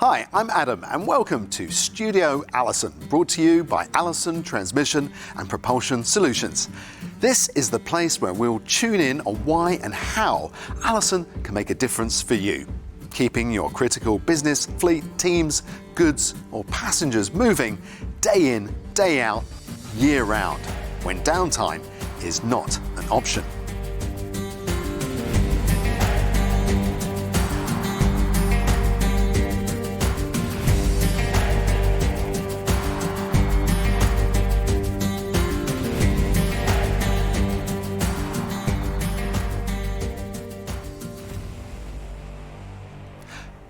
Hi, I'm Adam and welcome to Studio Allison, brought to you by Allison Transmission and Propulsion Solutions. This is the place where we'll tune in on why and how Allison can make a difference for you, keeping your critical business, fleet, teams, goods or passengers moving day in, day out, year round, when downtime is not an option.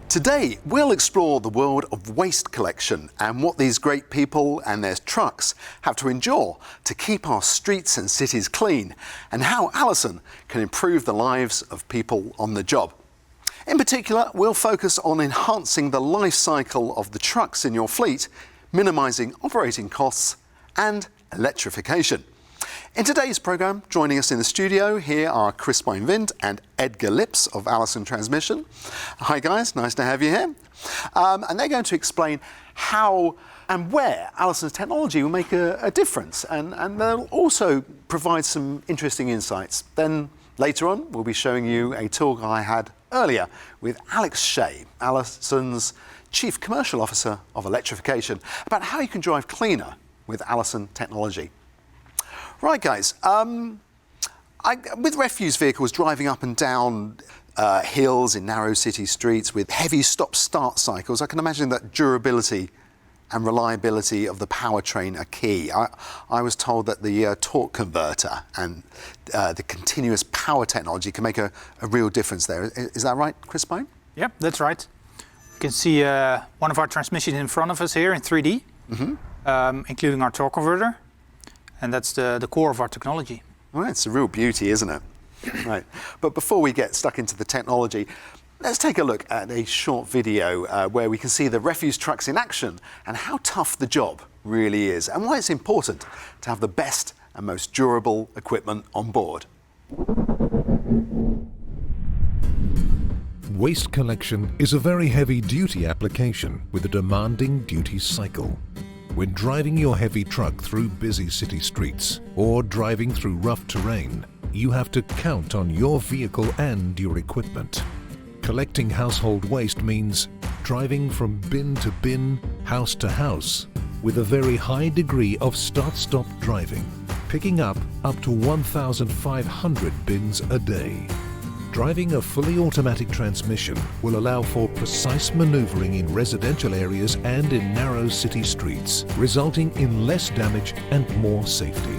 Today, we'll explore the world of waste collection and what these great people and their trucks have to endure to keep our streets and cities clean, and how Allison can improve the lives of people on the job. In particular, we'll focus on enhancing the life cycle of the trucks in your fleet, minimising operating costs and electrification. In today's programme, joining us in the studio here are Crispijn Wind and Edgar Lips of Allison Transmission. Hi guys, nice to have you here. And they're going to explain how and where Allison's technology will make a difference, and they'll also provide some interesting insights. Then later on, we'll be showing you a talk I had earlier with Alex Shea, Allison's Chief Commercial Officer of Electrification, about how you can drive cleaner with Allison technology. Right, guys, with refuse vehicles driving up and down hills in narrow city streets with heavy stop-start cycles, I can imagine that durability and reliability of the powertrain are key. I was told that the torque converter and the continuous power technology can make a real difference there. Is that right, Crispijn? Yeah, that's right. You can see one of our transmissions in front of us here in 3D, including our torque converter. And that's the core of our technology. Well, it's a real beauty, isn't it? Right. But before we get stuck into the technology, let's take a look at a short video where we can see the refuse trucks in action and how tough the job really is, and why it's important to have the best and most durable equipment on board. Waste collection is a very heavy-duty application with a demanding duty cycle. When driving your heavy truck through busy city streets or driving through rough terrain, you have to count on your vehicle and your equipment. Collecting household waste means driving from bin to bin, house to house, with a very high degree of start-stop driving, picking up to 1,500 bins a day. Driving a fully automatic transmission will allow for precise maneuvering in residential areas and in narrow city streets, resulting in less damage and more safety.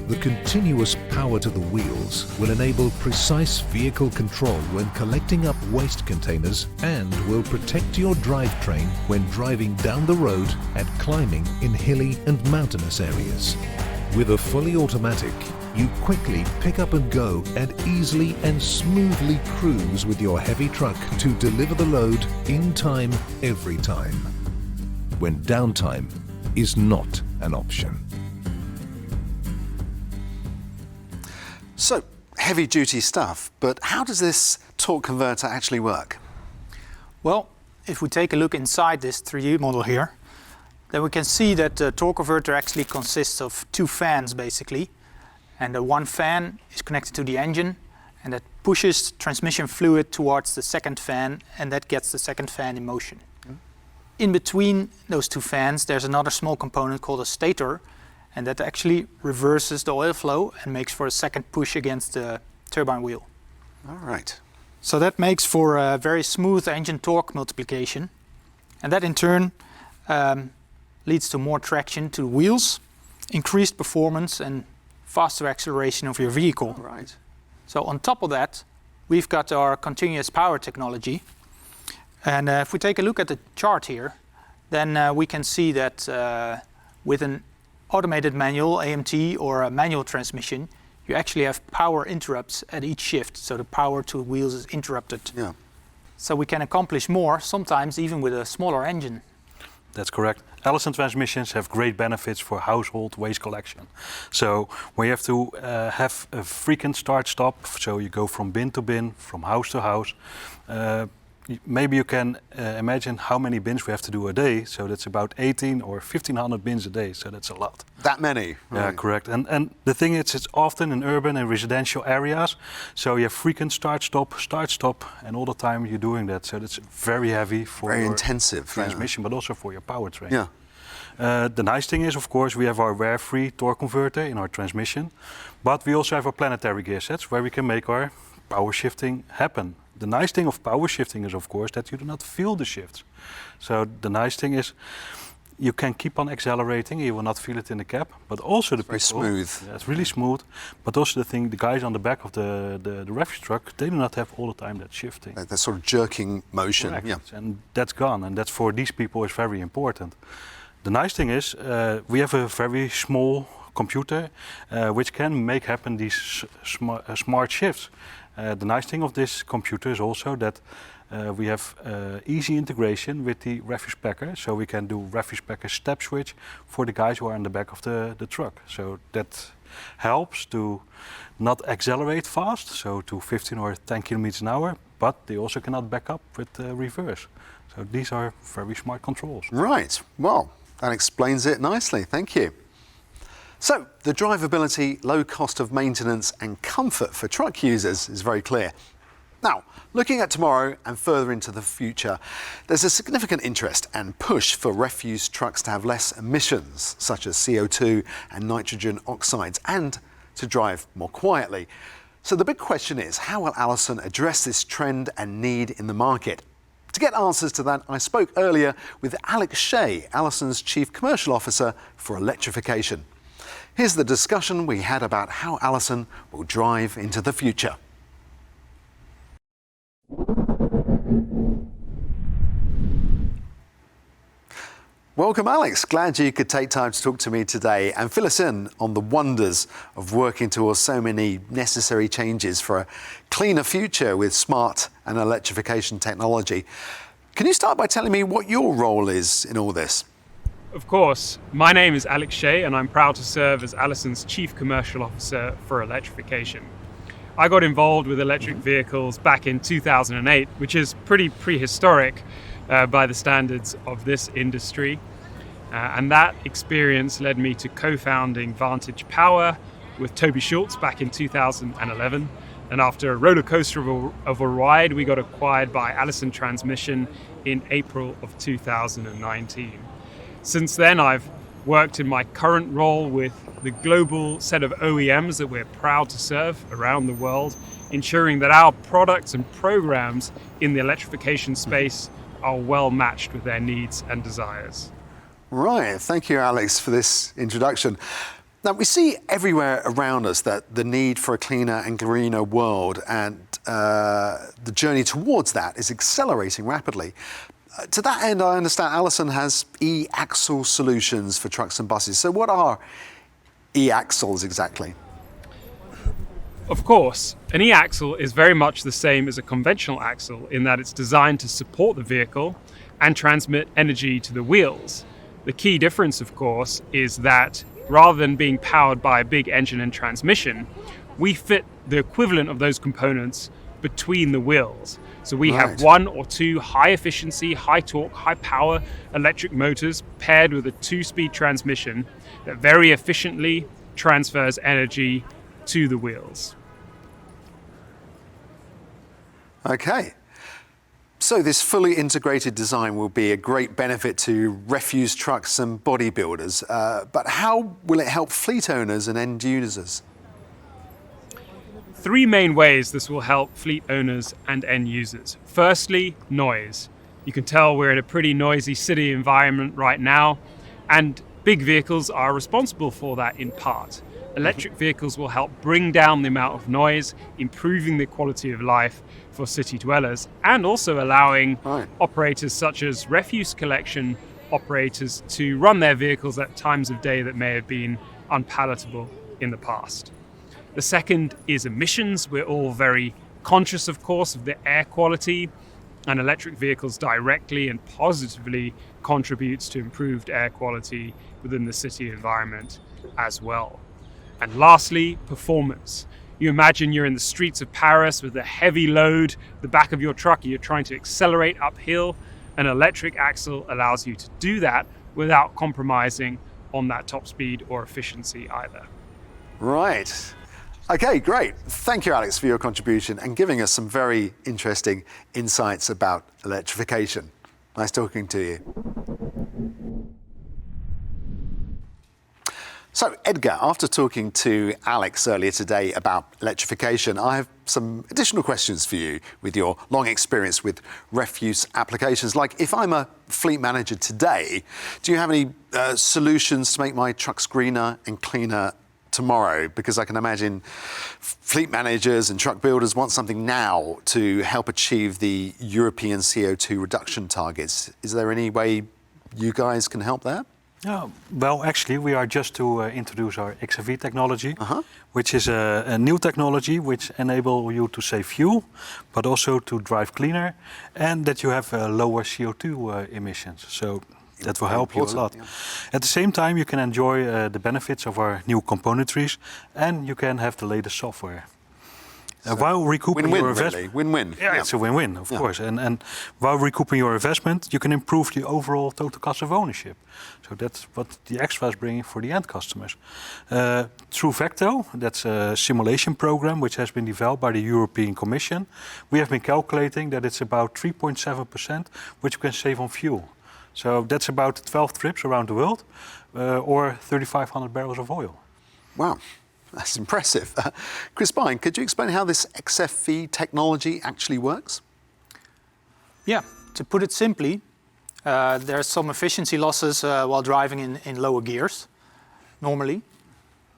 The continuous power to the wheels will enable precise vehicle control when collecting up waste containers and will protect your drivetrain when driving down the road and climbing in hilly and mountainous areas. With a fully automatic, you quickly pick up and go and easily and smoothly cruise with your heavy truck to deliver the load in time every time, when downtime is not an option. So, heavy-duty stuff, but how does this torque converter actually work? Well, if we take a look inside this 3D model here, then we can see that the torque converter actually consists of two fans basically. And the one fan is connected to the engine, and that pushes transmission fluid towards the second fan, and that gets the second fan in motion. In between those two fans, there's another small component called a stator, and that actually reverses the oil flow and makes for a second push against the turbine wheel. All right. So that makes for a very smooth engine torque multiplication, and that in turn leads to more traction to the wheels, increased performance, and faster acceleration of your vehicle. Right. So on top of that, we've got our continuous power technology. And if we take a look at the chart here, then we can see that with an automated manual, AMT, or a manual transmission, you actually have power interrupts at each shift. So the power to the wheels is interrupted. Yeah. So we can accomplish more, sometimes even with a smaller engine. That's correct. Allison transmissions have great benefits for household waste collection. So when you have to have a frequent start-stop, so you go from bin to bin, from house to house, maybe you can imagine how many bins we have to do a day. So that's about 18 or 1,500 bins a day. So that's a lot. That many? Yeah, Right. correct. And the thing is, it's often in urban and residential areas. So you have frequent start, stop, and all the time you're doing that. So that's very heavy for Very your intensive. transmission, but also for your powertrain. Yeah. The nice thing is, of course, we have our wear-free torque converter in our transmission. But we also have our planetary gear sets where we can make our power shifting happen. The nice thing of power shifting is, of course, that you do not feel the shifts. So the nice thing is you can keep on accelerating, you will not feel it in the cab, but also the Very people, smooth. Yeah, it's really smooth. But also the guys on the back of the refuse truck, they do not have all the time that shifting. That sort of jerking motion. Correct. Yeah. And that's gone, and that's for these people is very important. The nice thing is we have a very small computer which can make happen these smart shifts. The nice thing of this computer is also that we have easy integration with the refuse packer, so we can do refuse packer step switch for the guys who are in the back of the truck. So that helps to not accelerate fast, so to 15 or 10 kilometers an hour, but they also cannot back up with reverse. So these are very smart controls. Right. Well, that explains it nicely. Thank you. So, the drivability, low cost of maintenance and comfort for truck users is very clear. Now, looking at tomorrow and further into the future, there's a significant interest and push for refuse trucks to have less emissions, such as CO2 and nitrogen oxides, and to drive more quietly. So the big question is, how will Allison address this trend and need in the market? To get answers to that, I spoke earlier with Alex Shea, Allison's Chief Commercial Officer for Electrification. Here's the discussion we had about how Allison will drive into the future. Welcome, Alex. Glad you could take time to talk to me today and fill us in on the wonders of working towards so many necessary changes for a cleaner future with smart and electrification technology. Can you start by telling me what your role is in all this? Of course. My name is Alex Shea and I'm proud to serve as Allison's Chief Commercial Officer for Electrification. I got involved with electric vehicles back in 2008, which is pretty prehistoric by the standards of this industry. And that experience led me to co-founding Vantage Power with Toby Schultz back in 2011. And after a roller coaster of a ride, we got acquired by Allison Transmission in April of 2019. Since then, I've worked in my current role with the global set of OEMs that we're proud to serve around the world, ensuring that our products and programs in the electrification space are well matched with their needs and desires. Right, thank you, Alex, for this introduction. Now, we see everywhere around us that the need for a cleaner and greener world and the journey towards that is accelerating rapidly. To that end, I understand Allison has e-axle solutions for trucks and buses. So what are e-axles exactly? Of course, an e-axle is very much the same as a conventional axle in that it's designed to support the vehicle and transmit energy to the wheels. The key difference, of course, is that rather than being powered by a big engine and transmission, we fit the equivalent of those components between the wheels. So we have one or two high efficiency, high torque, high power electric motors paired with a 2-speed transmission that very efficiently transfers energy to the wheels. Okay. So this fully integrated design will be a great benefit to refuse trucks and bodybuilders, but how will it help fleet owners and end users? 3 main ways this will help fleet owners and end users. Firstly, noise. You can tell we're in a pretty noisy city environment right now, and big vehicles are responsible for that in part. Electric vehicles will help bring down the amount of noise, improving the quality of life for city dwellers, and also allowing operators such as refuse collection operators to run their vehicles at times of day that may have been unpalatable in the past. The second is emissions. We're all very conscious, of course, of the air quality, and electric vehicles directly and positively contributes to improved air quality within the city environment as well. And lastly, performance. You imagine you're in the streets of Paris with a heavy load, the back of your truck, you're trying to accelerate uphill. An electric axle allows you to do that without compromising on that top speed or efficiency either. Right. Okay, great. Thank you, Alex, for your contribution and giving us some very interesting insights about electrification. Nice talking to you. So, Edgar, after talking to Alex earlier today about electrification, I have some additional questions for you with your long experience with refuse applications. Like, if I'm a fleet manager today, do you have any solutions to make my trucks greener and cleaner tomorrow? Because I can imagine fleet managers and truck builders want something now to help achieve the European CO2 reduction targets. Is there any way you guys can help there? Well, actually, we are just to introduce our XFV technology, which is a new technology which enable you to save fuel, but also to drive cleaner, and that you have lower CO2 emissions. So that will help you a lot. Yeah. At the same time, you can enjoy the benefits of our new componentries, and you can have the latest software. While recouping your investment, really. Win-win. Yeah, it's a win-win, of course. And while recouping your investment, you can improve the overall total cost of ownership. So that's what the extra is bringing for the end customers. Through Vecto, that's a simulation program which has been developed by the European Commission. We have been calculating that it's about 3.7% which you can save on fuel. So that's about 12 trips around the world, or 3,500 barrels of oil. Wow. That's impressive. Chris Bine, could you explain how this XFV technology actually works? Yeah, to put it simply, there are some efficiency losses while driving in lower gears, normally.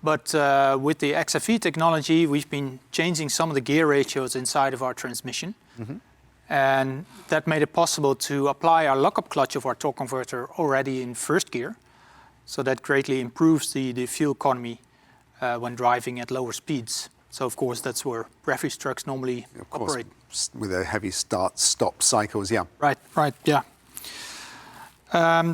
But with the XFV technology, we've been changing some of the gear ratios inside of our transmission. And that made it possible to apply our lockup clutch of our torque converter already in first gear. So that greatly improves the fuel economy when driving at lower speeds. So of course that's where refuse trucks normally operate. With their heavy start-stop cycles, yeah. Right, yeah.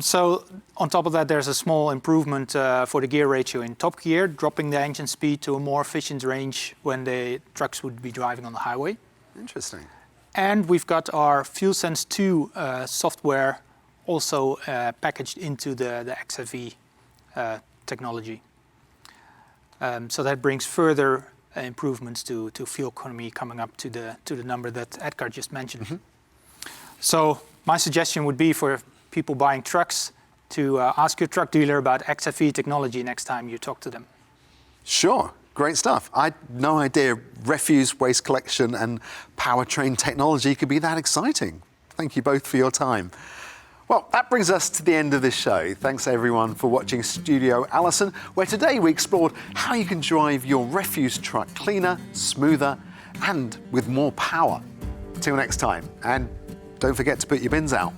So on top of that, there's a small improvement for the gear ratio in top gear, dropping the engine speed to a more efficient range when the trucks would be driving on the highway. Interesting. And we've got our FuelSense 2 software also packaged into the XFV technology. So that brings further improvements to fuel economy, coming up to the number that Edgar just mentioned. So my suggestion would be for people buying trucks to ask your truck dealer about XFV technology next time you talk to them. Sure, great stuff. I had no idea refuse waste collection and powertrain technology could be that exciting. Thank you both for your time. Well, that brings us to the end of this show. Thanks everyone for watching Studio Allison, where today we explored how you can drive your refuse truck cleaner, smoother, and with more power. Till next time, and don't forget to put your bins out.